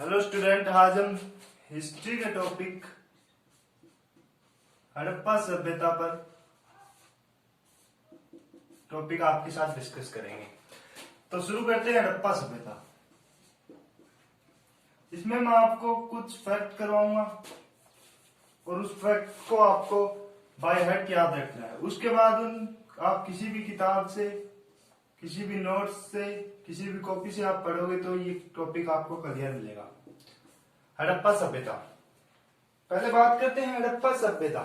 Hello student, आज हम history के टॉपिक हड़प्पा सभ्यता पर टॉपिक आपके साथ डिस्कस करेंगे। तो शुरू करते हैं हड़प्पा सभ्यता। इसमें मैं आपको कुछ फैक्ट करवाऊंगा और उस फैक्ट को आपको बाय हार्ट याद रखना है। उसके बाद आप किसी भी किताब से, किसी भी नोट्स से, किसी भी कॉपी से आप पढ़ोगे तो ये टॉपिक आपको क्लियर मिलेगा। हड़प्पा सभ्यता, पहले बात करते हैं हड़प्पा सभ्यता।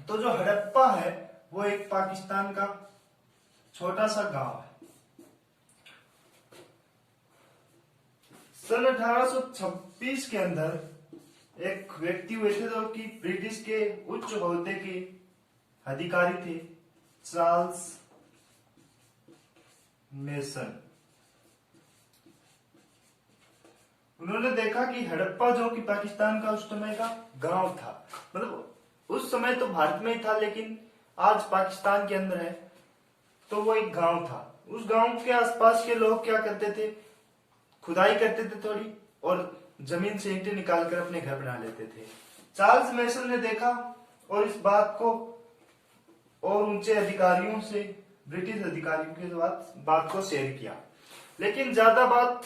तो जो हड़प्पा है वो एक पाकिस्तान का छोटा सा गांव है। सन 1826 के अंदर एक व्यक्ति हुए थे जो कि ब्रिटिश के उच्च ओहदे के अधिकारी थे, चार्ल्स मेसन। उन्होंने देखा कि हड़प्पा जो कि पाकिस्तान का उस समय का गांव था, मतलब उस समय तो भारत में ही था लेकिन आज पाकिस्तान के अंदर है, तो वो एक गांव था। उस गांव के आसपास के लोग क्या करते थे, खुदाई करते थे थोड़ी और जमीन से ईंटें निकालकर अपने घर बना लेते थे। चार्ल्स मेसन ने देखा और इस बात को और ऊंचे अधिकारियों से, ब्रिटिश अधिकारियों के बात को शेयर किया, लेकिन ज्यादा बात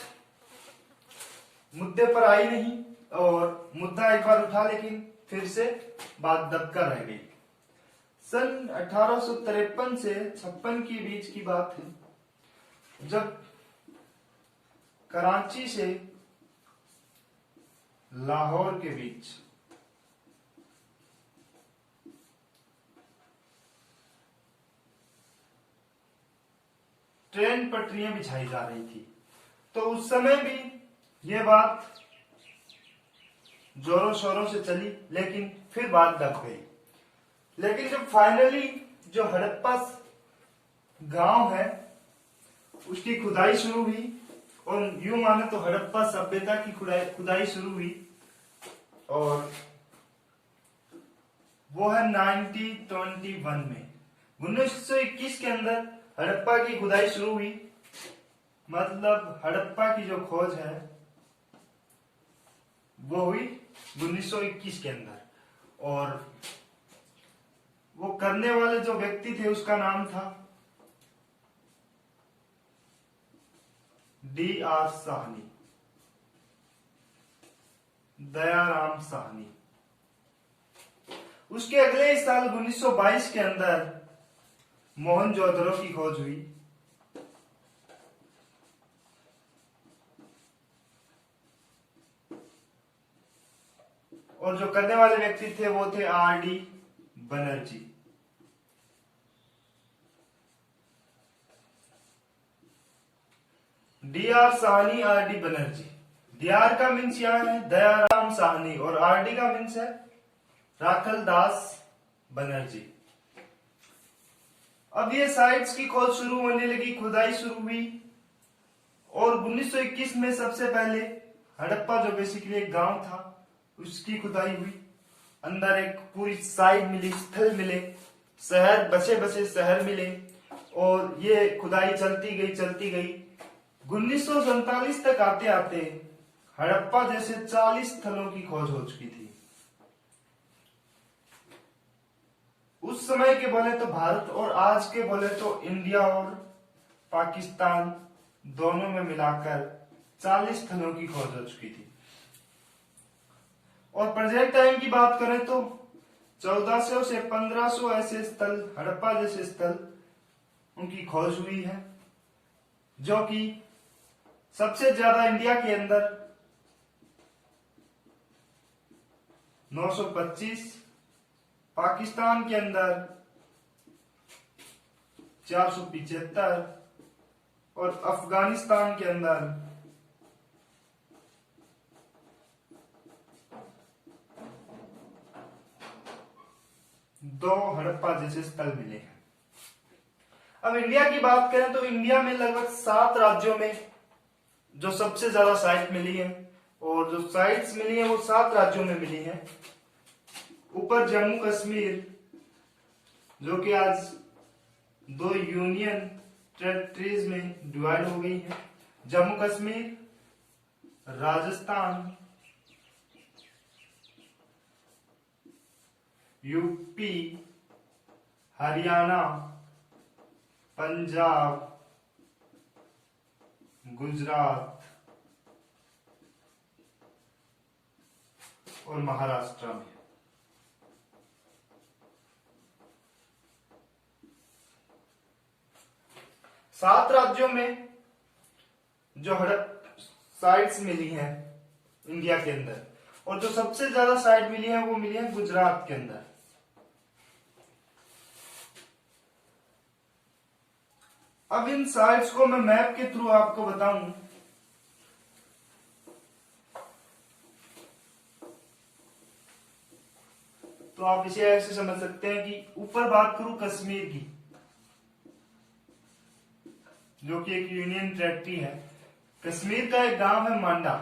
मुद्दे पर आई नहीं और मुद्दा एक बार उठा लेकिन फिर से बात दबकर रह गई। सन 1853 से 56 के बीच की बात है, जब कराची से लाहौर के बीच ट्रेन पटरियां बिछाई जा रही थी, तो उस समय भी ये बात जोरों शोरों से चली, लेकिन फिर बात दब गई। लेकिन जब फाइनली जो हड़प्पा गांव है उसकी खुदाई शुरू हुई, और यूं माने तो हड़प्पा सभ्यता की खुदाई शुरू हुई, और वो है 1921 में। 1921 के अंदर हड़प्पा की खुदाई शुरू हुई, मतलब हड़प्पा की जो खोज है वो हुई 1921 के अंदर। और वो करने वाले जो व्यक्ति थे उसका नाम था D.R. साहनी, दयाराम साहनी। उसके अगले ही साल 1922 के अंदर मोहनजोदड़ो की खोज हुई, और जो करने वाले व्यक्ति थे वो थे R.D. Banerjee. D.R. Sahni, R.D. Banerjee. D.R. का मीन्स यहाँ है दयाराम साहनी और R.D. का मीन्स है राखल दास बनर्जी। अब ये साइट्स की खोज शुरू होने लगी, खुदाई शुरू हुई, और 1921 में सबसे पहले हड़प्पा जो बेसिकली एक गांव था उसकी खुदाई हुई। अंदर एक पूरी साइट मिली, स्थल मिले, शहर, बसे बसे शहर मिले, और ये खुदाई चलती गई। 1947 तक आते आते हड़प्पा जैसे 40 स्थलों की खोज हो चुकी थी। उस समय के बोले तो भारत, और आज के बोले तो इंडिया और पाकिस्तान दोनों में मिलाकर 40 स्थलों की खोज हो चुकी थी। और प्रेजेंट टाइम की बात करें तो 1400 से 1500 ऐसे स्थल, हड़प्पा जैसे स्थल, उनकी खोज हुई है, जो कि सबसे ज्यादा इंडिया के अंदर 925, पाकिस्तान के अंदर 475 और अफगानिस्तान के अंदर 2 हड़प्पा जैसे स्थल मिले हैं। अब इंडिया की बात करें तो इंडिया में लगभग 7 राज्यों में जो सबसे ज्यादा साइट मिली है, और जो साइट्स मिली है वो 7 राज्यों में मिली है। ऊपर जम्मू कश्मीर, जो कि आज 2 यूनियन टेरिटरीज में डिवाइड हो गई है, जम्मू कश्मीर, राजस्थान, यूपी, हरियाणा, पंजाब, गुजरात और महाराष्ट्र में। सात राज्यों में जो हड़प साइट्स मिली हैं इंडिया के अंदर, और जो सबसे ज्यादा साइट मिली है वो मिली है गुजरात के अंदर। अब इन साइट्स को मैं मैप के थ्रू आपको बताऊं तो आप इसे ऐसे समझ सकते हैं कि ऊपर बात करूं कश्मीर की, जो कि एक यूनियन टेरिटरी है। कश्मीर का एक गांव है मांडा,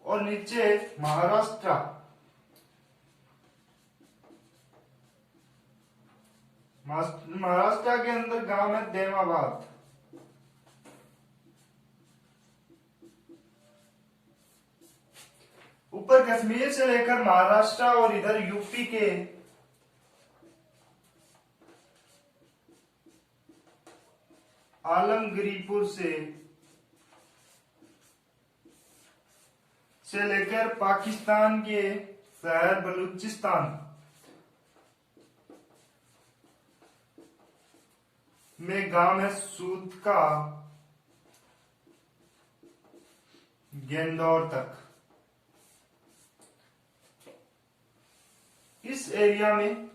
और नीचे महाराष्ट्र, महाराष्ट्र के अंदर गांव है देवाबाद। ऊपर कश्मीर से लेकर महाराष्ट्र और इधर यूपी के आलमगीरपुर से लेकर पाकिस्तान के शहर बलूचिस्तान में गांव है सूद का गेंदौर तक। इस एरिया में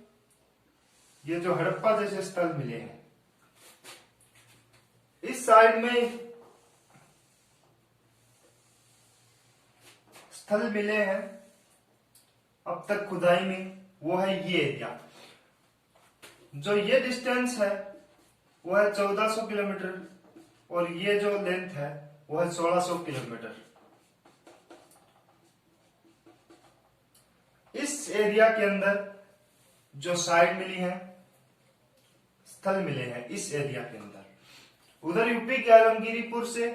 ये जो हड़प्पा जैसे स्थल मिले हैं, इस साइड में स्थल मिले हैं अब तक खुदाई में, वो है ये एरिया। जो ये डिस्टेंस है वो है 1400 किलोमीटर, और ये जो लेंथ है वो है 1600 किलोमीटर। इस एरिया के अंदर जो साइट मिली है, स्थल मिले हैं इस एरिया के अंदर, उधर यूपी के आलमगीरपुर से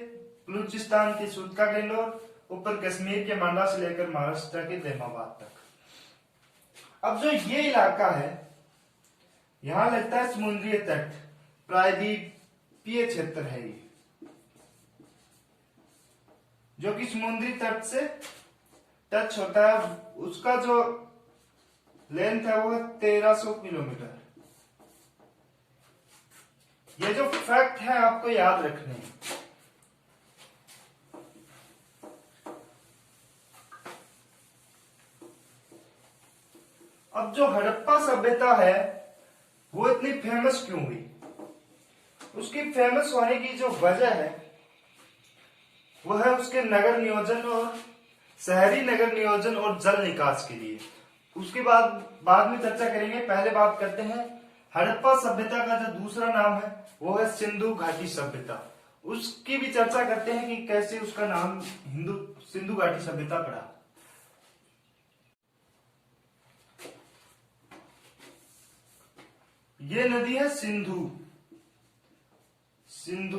बलूचिस्तान के सूद का गेंदौर, ऊपर कश्मीर के मांडा से लेकर महाराष्ट्र के देवाबाद तक। अब जो ये इलाका है, यहां लगता है समुद्री तट, प्रायद्वीपीय क्षेत्र है ये, जो कि समुद्री तट से टच होता है। उसका जो लेंथ है वो है 1300 किलोमीटर। ये जो फैक्ट है आपको याद रखने हैं। अब जो हड़प्पा सभ्यता है वो इतनी फेमस क्यों हुई? उसकी फेमस होने की जो वजह है वो है उसके नगर नियोजन और शहरी नगर नियोजन और जल निकास के लिए। उसके बाद में चर्चा करेंगे। पहले बात करते हैं हड़प्पा सभ्यता का जो दूसरा नाम है वो है सिंधु घाटी सभ्यता। उसकी भी चर्चा करते हैं कि कैसे उसका नाम सिंधु घाटी सभ्यता पड़ा। ये नदी है सिंधु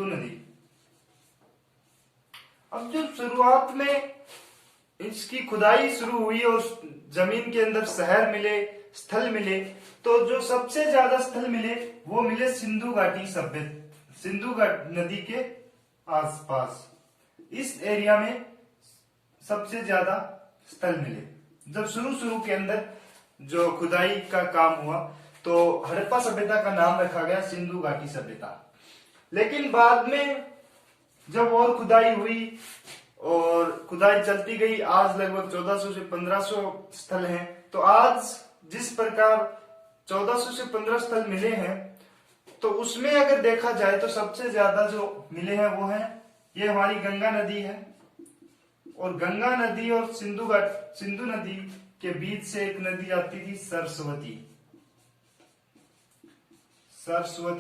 नदी। अब जो शुरुआत में इसकी खुदाई शुरू हुई और जमीन के अंदर शहर मिले, स्थल मिले, तो जो सबसे ज्यादा स्थल मिले वो मिले सिंधु नदी के आसपास। इस एरिया में सबसे ज्यादा स्थल मिले। जब शुरू के अंदर जो खुदाई का काम हुआ तो हड़प्पा सभ्यता का नाम रखा गया सिंधु घाटी सभ्यता। लेकिन बाद में जब और खुदाई हुई और खुदाई चलती गई, आज लगभग 1400 से 1500 स्थल हैं। तो आज जिस प्रकार 1400 से 15 स्थल मिले हैं, तो उसमें अगर देखा जाए तो सबसे ज्यादा जो मिले हैं वो है ये हमारी गंगा नदी है, और गंगा नदी और सिंधु नदी के बीच से एक नदी आती थी सरस्वती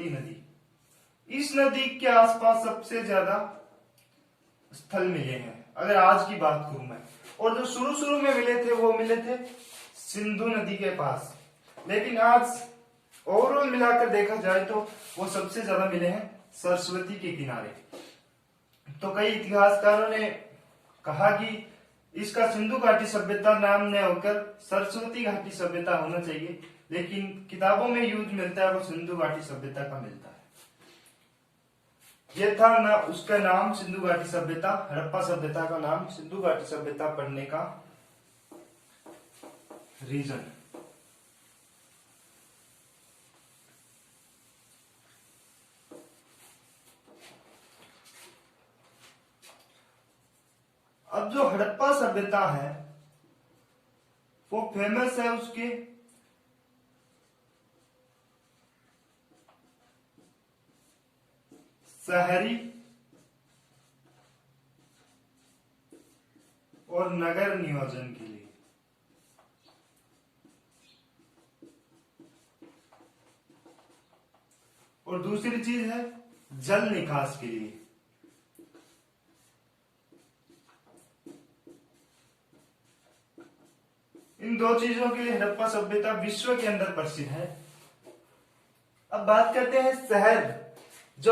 नदी। इस नदी के आसपास सबसे ज्यादा स्थल मिले हैं अगर आज की बात करूं मैं। और जो शुरू में मिले थे वो मिले थे सिंधु नदी के पास। लेकिन आज ओवरऑल मिलाकर देखा जाए तो वो सबसे ज्यादा मिले हैं सरस्वती के किनारे। तो कई इतिहासकारों ने कहा कि इसका सिंधु घाटी सभ्यता नाम न होकर सरस्वती घाटी सभ्यता होना चाहिए, लेकिन किताबों में यूज मिलता है वो सिंधु घाटी सभ्यता का मिलता है। ये था ना उसका नाम सिंधु घाटी सभ्यता, हड़प्पा सभ्यता का नाम सिंधु घाटी सभ्यता पढ़ने का रीजन। अब जो हड़प्पा सभ्यता है वो फेमस है उसके शहरी और नगर नियोजन के लिए। और दूसरी चीज है जल निकास के लिए। इन दो चीजों के लिए हड़प्पा सभ्यता विश्व के अंदर प्रसिद्ध है। अब बात करते हैं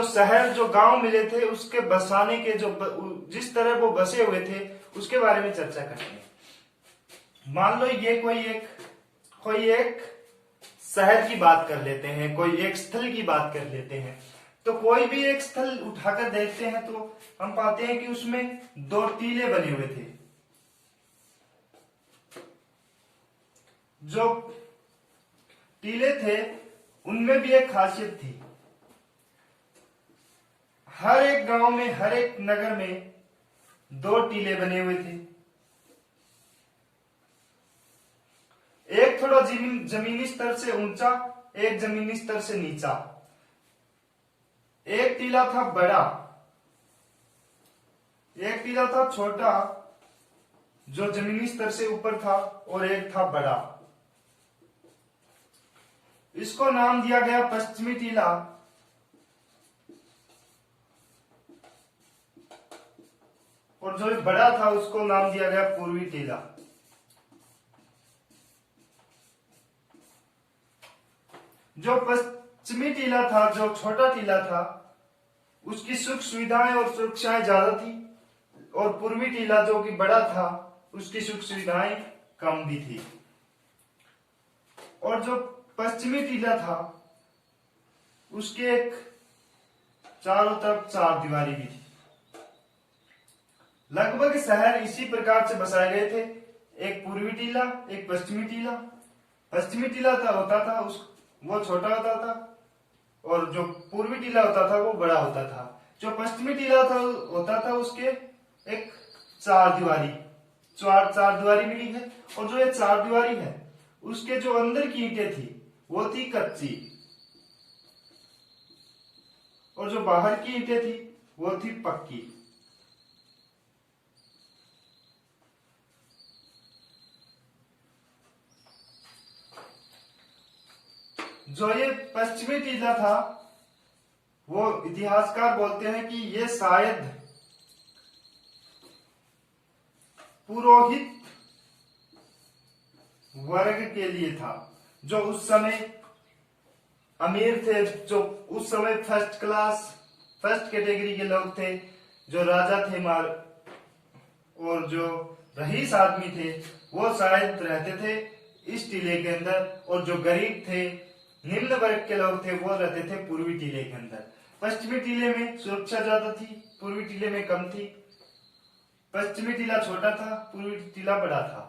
शहर जो गांव मिले थे उसके बसाने के जिस तरह वो बसे हुए थे उसके बारे में चर्चा करते हैं। मान लो ये कोई एक शहर की बात कर लेते हैं, कोई एक स्थल की बात कर लेते हैं। तो कोई भी एक स्थल उठाकर देखते हैं तो हम पाते हैं कि उसमें 2 टीले बने हुए थे। जो टीले थे उनमें भी एक खासियत थी। हर एक गांव में, हर एक नगर में 2 टीले बने हुए थे। एक थोड़ा जमीनी स्तर से ऊंचा, एक जमीनी स्तर से नीचा। एक टीला था बड़ा, एक टीला था छोटा जो जमीनी स्तर से ऊपर था, और एक था बड़ा। इसको नाम दिया गया पश्चिमी टीला, और जो बड़ा था उसको नाम दिया गया पूर्वी टीला। जो पश्चिमी टीला था, जो छोटा टीला था, उसकी सुख सुविधाएं और सुरक्षाएं ज्यादा थी, और पूर्वी टीला जो कि बड़ा था उसकी सुख सुविधाएं कम भी थी। और जो पश्चिमी टीला था उसके एक चारों तरफ 4 दीवारी भी थी। लगभग शहर इसी प्रकार से बसाए गए थे, एक पूर्वी टीला, एक पश्चिमी टीला। पश्चिमी टीला होता था वो छोटा होता था, और जो पूर्वी टीला होता था वो बड़ा होता था। जो पश्चिमी टीला होता था उसके एक 4 दीवारी मिली है। और जो ये 4 दीवारी है उसके जो अंदर की ईंटें थी वो थी कच्ची, और जो बाहर की ईंटें थी वो थी पक्की। जो ये पश्चिमी टीला था वो इतिहासकार बोलते हैं कि ये शायद पुरोहित वर्ग के लिए था, जो उस समय अमीर थे, जो उस समय फर्स्ट कैटेगरी के लोग थे, जो राजा थे और जो रईस आदमी थे वो शायद रहते थे इस टीले के अंदर, और जो गरीब थे, निम्न वर्ग के लोग थे, वो रहते थे पूर्वी टीले के अंदर। पश्चिमी टीले में सुरक्षा ज्यादा थी, पूर्वी टीले में कम थी। पश्चिमी टीला छोटा था, पूर्वी टीला बड़ा था।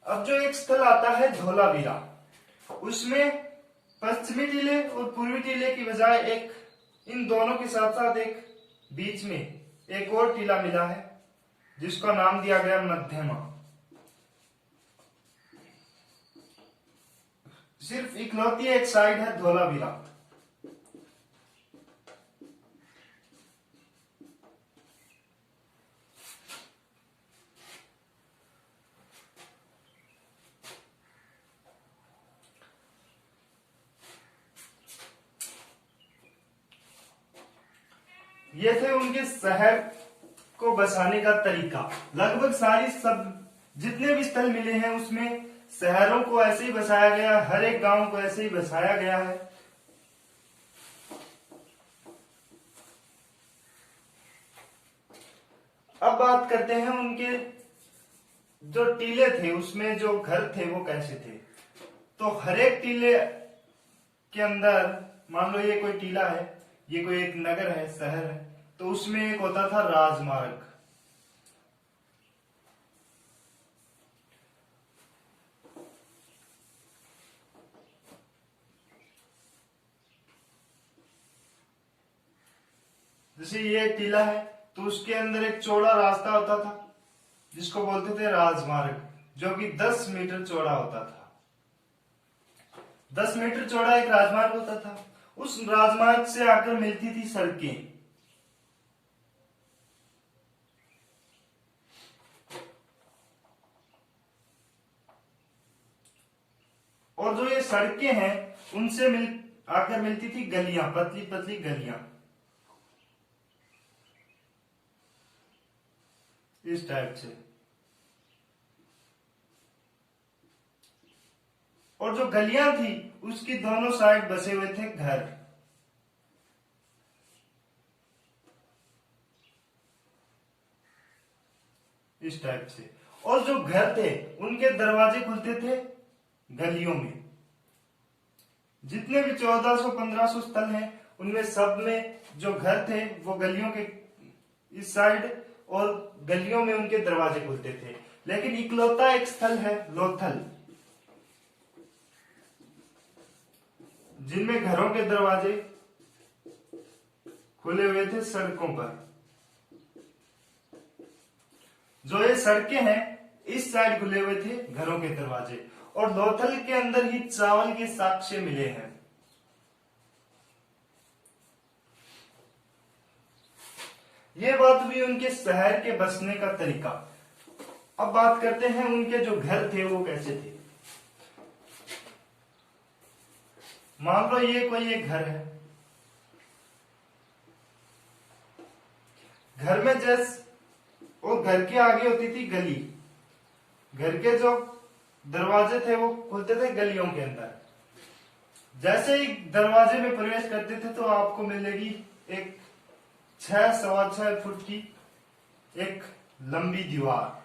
अब जो एक स्थल आता है धोलावीरा, उसमें पश्चिमी टीले और पूर्वी टीले की बजाय इन दोनों के साथ साथ एक बीच में एक और टीला मिला है जिसका नाम दिया गया मध्यमा। सिर्फ इकलौती एक साइड है धोलावीरा। ये थे उनके शहर को बसाने का तरीका। लगभग जितने भी स्थल मिले हैं उसमें शहरों को ऐसे ही बसाया गया, हर एक गांव को ऐसे ही बसाया गया है। अब बात करते हैं उनके जो टीले थे, उसमें जो घर थे वो कैसे थे। तो हर एक टीले के अंदर, मान लो ये कोई टीला है, ये कोई एक नगर है, शहर है, तो उसमें एक होता था राजमार्ग। जैसे ये एक टीला है तो उसके अंदर एक चौड़ा रास्ता होता था जिसको बोलते थे राजमार्ग, जो कि 10 मीटर चौड़ा होता था। 10 मीटर चौड़ा एक राजमार्ग होता था। उस राजमार्ग से आकर मिलती थी सड़कें। और जो ये सड़कें हैं उनसे आकर मिलती थी गलियां, पतली पतली गलियां, इस टाइप से। और जो गलियां थी उसकी दोनों साइड बसे हुए थे घर। इस टाइप से। और जो घर थे उनके दरवाजे खुलते थे गलियों में। जितने भी 1400-1500 स्थल हैं उनमें सब में जो घर थे वो गलियों के इस साइड और गलियों में उनके दरवाजे खुलते थे। लेकिन इकलौता एक स्थल है लोथल, जिनमें घरों के दरवाजे खुले हुए थे सड़कों पर। जो ये सड़कें हैं इस साइड खुले हुए थे घरों के दरवाजे, और लोथल के अंदर ही चावल के साक्ष्य मिले हैं। ये बात भी उनके शहर के बसने का तरीका। अब बात करते हैं उनके जो घर थे वो कैसे थे। मान लो ये कोई एक घर है, घर में जैसे और घर के आगे होती थी गली। घर के जो दरवाजे थे वो खुलते थे गलियों के अंदर। जैसे ही दरवाजे में प्रवेश करते थे तो आपको मिलेगी एक 6-6.25 फुट की एक लंबी दीवार।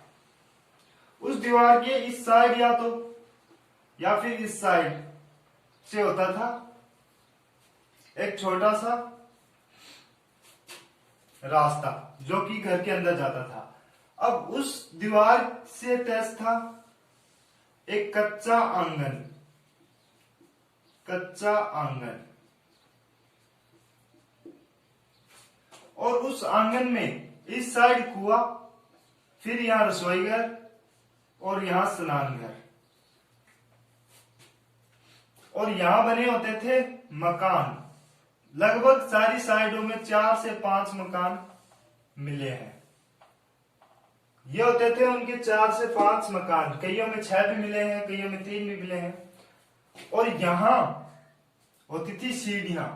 उस दीवार के इस साइड या फिर इस साइड से होता था एक छोटा सा रास्ता जो कि घर के अंदर जाता था। अब उस दीवार से टच था एक कच्चा आंगन। और उस आंगन में इस साइड कुआं, फिर यहां रसोई घर और यहां स्नान घर, और यहां बने होते थे मकान। लगभग सारी साइडों में 4 से 5 मकान मिले हैं। ये होते थे उनके 4 से 5 मकान। कईयों में 6 भी मिले हैं, कईयों में 3 भी मिले हैं। और यहां होती थी सीढ़ियां।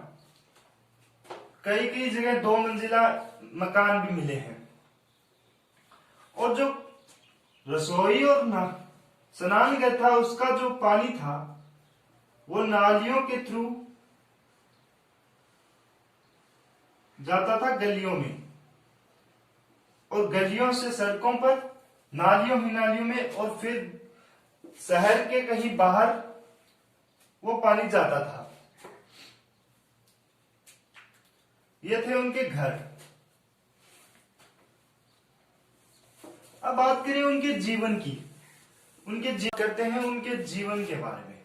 कई कई जगह 2 मंजिला मकान भी मिले हैं। और जो रसोई और स्नान घर था उसका जो पानी था वो नालियों के थ्रू जाता था गलियों में, और गलियों से सड़कों पर, नालियों ही नालियों में, और फिर शहर के कहीं बाहर वो पानी जाता था। ये थे उनके घर। अब बात करें उनके जीवन की। करते हैं उनके जीवन के बारे में।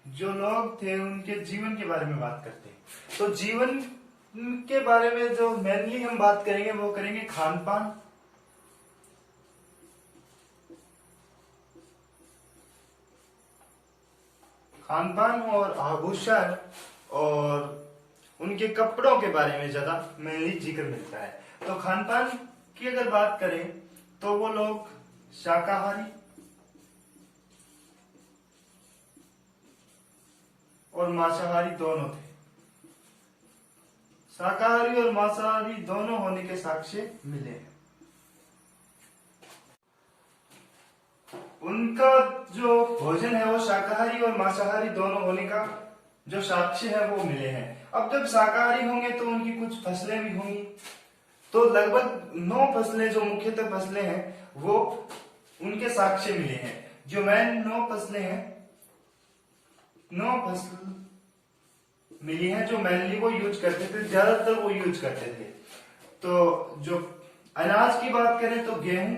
जो लोग थे उनके जीवन के बारे में बात करते हैं। तो जीवन के बारे में जो मेनली हम बात करेंगे वो करेंगे खान पान, और आभूषण, और उनके कपड़ों के बारे में ज्यादा मेनली जिक्र मिलता है। तो खान पान की अगर बात करें तो वो लोग शाकाहारी और मांसाहारी दोनों थे। शाकाहारी और मांसाहारी दोनों होने के साक्ष्य मिले हैं। उनका जो भोजन है वो शाकाहारी और मांसाहारी दोनों होने का जो साक्ष्य है वो मिले हैं। अब जब शाकाहारी होंगे तो उनकी कुछ फसलें भी होंगी, तो लगभग 9 फसलें जो मुख्यतः फसलें हैं वो उनके साक्ष्य मिले हैं। जो मेन 9 फसलें हैं, 9 फसल मिली हैं जो मेनली वो यूज करते थे, ज्यादातर वो यूज करते थे। तो जो अनाज की बात करें तो गेहूं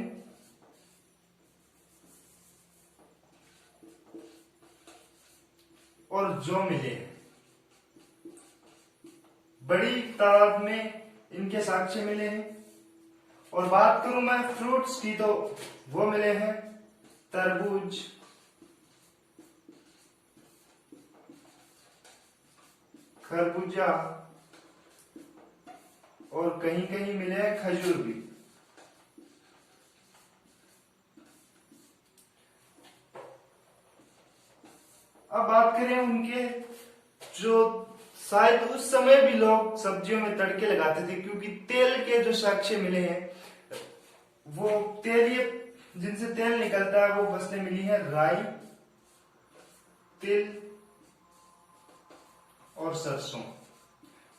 और जौ मिले हैं, बड़ी तादाद में इनके साक्ष्य मिले हैं। और बात करूं मैं फ्रूट्स की तो वो मिले हैं तरबूज, खरबूजा और कहीं कहीं मिले हैं खजूर भी। अब बात करें उनके जो शायद उस समय भी लोग सब्जियों में तड़के लगाते थे, क्योंकि तेल के जो साक्ष्य मिले हैं वो तेल, ये जिनसे तेल निकलता है वो फसलें मिली हैं राई, तिल और सरसों,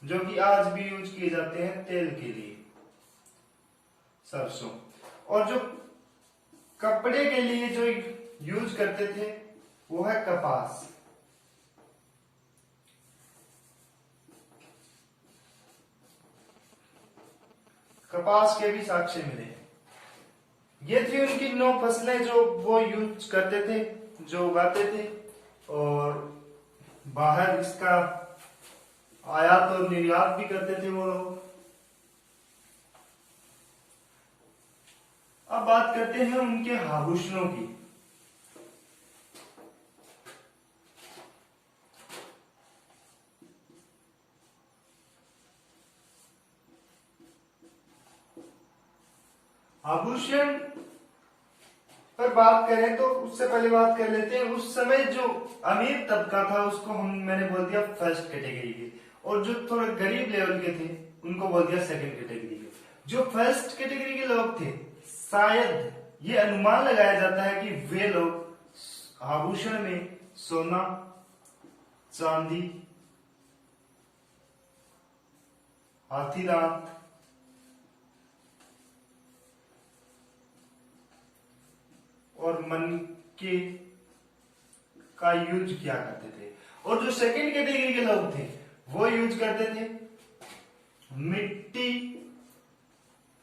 जो कि आज भी यूज किए जाते हैं तेल के लिए, सरसों। और जो कपड़े के लिए जो यूज करते थे वो है कपास। कपास के भी साक्ष्य मिले। ये थी उनकी 9 फसलें जो वो यूज करते थे, जो उगाते थे, और बाहर इसका आयात और निर्यात भी करते थे वो लोग। अब बात करते हैं उनके आभूषणों की। आभूषण पर बात करें तो उससे पहले बात कर लेते हैं उस समय जो अमीर तबका था उसको मैंने बोल दिया फर्स्ट कैटेगरी के, और जो थोड़े गरीब लेवल के थे उनको बोल दिया सेकंड कैटेगरी के। जो फर्स्ट कैटेगरी के लोग थे, शायद ये अनुमान लगाया जाता है कि वे लोग आभूषण में सोना, चांदी, हाथी दांत और मनके का यूज किया करते थे। और जो सेकंड कैटेगरी के लोग थे वो यूज करते थे मिट्टी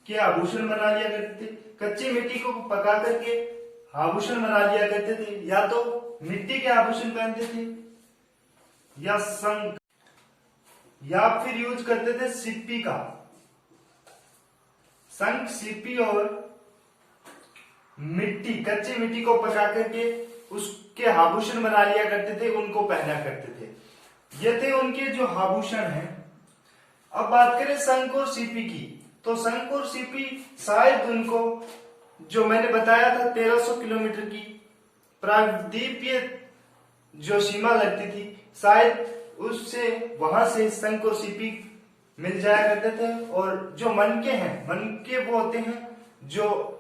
के आभूषण बना लिया करते थे। कच्ची मिट्टी को पका करके आभूषण बना लिया करते थे, या तो मिट्टी के आभूषण पहनते थे या शंख, या फिर यूज करते थे सिप्पी का। शंख, सिप्पी और मिट्टी, कच्ची मिट्टी को पका करके उसके आभूषण बना लिया करते थे, उनको पहना करते थे। ये थे उनके जो आभूषण हैं। अब बात करें शंख और सीपी की, तो शंख और सीपी शायद उनको, जो मैंने बताया था 1300 किलोमीटर की प्रायद्वीपीय जो सीमा लगती थी, शायद उससे वहां से शंख और सीपी मिल जाया करते थे। और जो मनके हैं, मनके वो होते हैं जो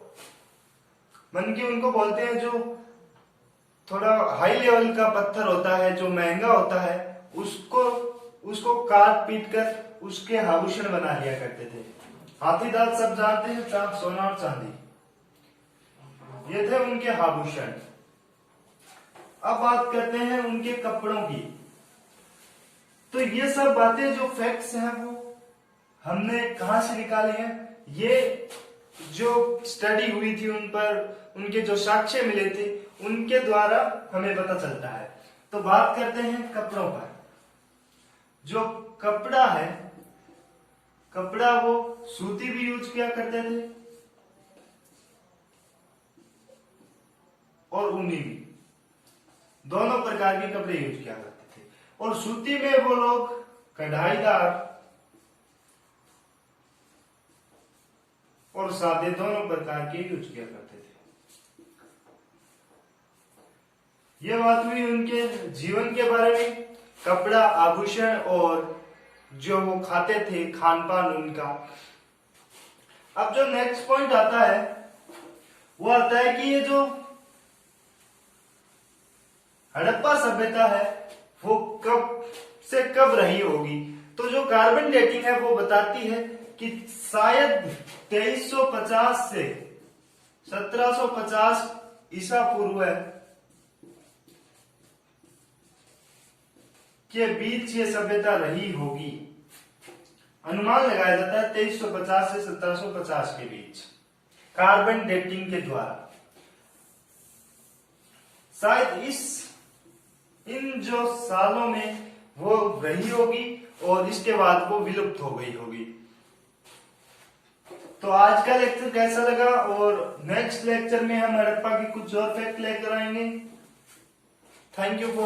मनके उनको बोलते हैं जो थोड़ा हाई लेवल का पत्थर होता है, जो महंगा होता है, उसको काट पीट कर उसके आभूषण बना लिया करते थे। हाथी दांत सब जानते हैं, सोना और चांदी, ये थे उनके आभूषण। अब बात करते हैं उनके कपड़ों की। तो ये सब बातें जो फैक्ट्स हैं वो हमने कहां से निकाले हैं? ये जो स्टडी हुई थी उन पर, उनके जो साक्ष्य मिले थे उनके द्वारा हमें पता चलता है। तो बात करते हैं कपड़ों पर। जो कपड़ा है, कपड़ा वो सूती भी यूज किया करते थे और ऊनी भी, दोनों प्रकार के कपड़े यूज किया करते थे। और सूती में वो लोग कढ़ाईदार और सादे दोनों प्रकार के यूज किया करते थे। यह बात हुई उनके जीवन के बारे में, कपड़ा, आभूषण और जो वो खाते थे, खान पान उनका। अब जो नेक्स्ट पॉइंट आता है वो आता है कि ये जो हड़प्पा सभ्यता है वो कब से कब रही होगी। तो जो कार्बन डेटिंग है वो बताती है कि शायद 2350 से 1750 ईसा पूर्व के बीच ये सभ्यता रही होगी। अनुमान लगाया जाता है 2350 से 1750 के बीच कार्बन डेटिंग के द्वारा। शायद इन जो सालों में वो रही होगी और इसके बाद वो विलुप्त हो गई होगी। तो आज का लेक्चर कैसा लगा, और नेक्स्ट लेक्चर में हम हड़प्पा की कुछ और फैक्ट लेकर आएंगे। Thank you for